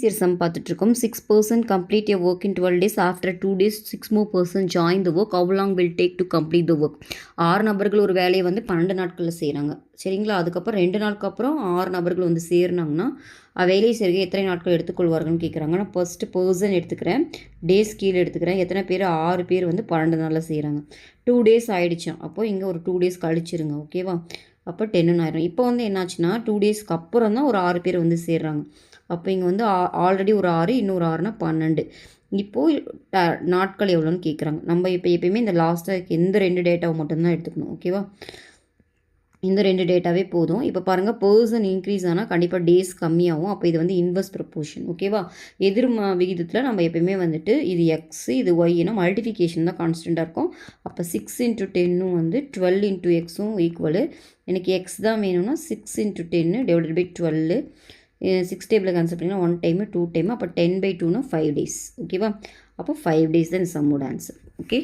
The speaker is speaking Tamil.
இயர் சம் பார்த்துட்ருக்கோம். 6% complete a work in 12 days. After 2 days 6 more person join the work. How long will take to complete the work? 6 நபர்கள் ஒரு வேலையை வந்து 12 நாட்களில் செய்கிறாங்க. சரிங்களா? அதுக்கப்புறம் 2 நாளுக்கு அப்புறம் 6 நபர்கள் வந்து சேர்னாங்கன்னா வேலையை செய்ய எத்தனை நாட்கள் எடுத்துக்கொள்வார்கள்னு கேட்குறாங்க. நான் ஃபஸ்ட்டு பர்சன் எடுத்துக்கிறேன், டேஸ் கீழே எடுத்துக்கிறேன். எத்தனை பேர்? 6 பேர் வந்து 12 நாளில் செய்கிறாங்க. 2 days ஆகிடுச்சோம். அப்போது இங்கே ஒரு 2 days கழிச்சிருங்க. ஓகேவா? அப்போ 10 ஆயிரும். இப்போ வந்து என்னாச்சுன்னா 2 daysக்கு அப்புறம் தான் ஒரு 6 பேர் வந்து சேர்றாங்க. அப்போ இங்கே வந்து ஆல்ரெடி ஒரு 6, இன்னொரு 6னா 12. இப்போது நாட்கள் எவ்வளோன்னு கேட்குறாங்க. நம்ம இப்போ எப்பயுமே இந்த லாஸ்ட்டாக எந்த 2 டேட்டாவை மட்டும்தான் எடுத்துக்கணும். ஓகேவா? இந்த 2 டேட்டாவே போதும். இப்போ பாருங்கள், பர்சன் இன்க்ரீஸ் ஆனால் கண்டிப்பாக டேஸ் கம்மியாகும். அப்போ இது வந்து இன்வெர்ஸ் ப்ரொப்போர்ஷன். ஓகேவா? எதிர் விகிதத்தில் நம்ம எப்பயுமே வந்துட்டு இது எக்ஸ் இது ஒய்னா மல்டிஃபிகேஷன் தான் கான்ஸ்டண்ட்டாக இருக்கும். அப்போ 6 × 10 வந்து 12 × எக்ஸும் ஈக்குவலு. எனக்கு எக்ஸ் தான் வேணும்னா 6 × 10 / 12. 6 டேபிள் கேன்சல் பண்ணிங்கன்னா 1 டைமு 2 டைமு. அப்போ 10/2னா 5 days. ஓகேவா? அப்போ 5 days தான் சம்மோட ஆன்சர். ஓகே.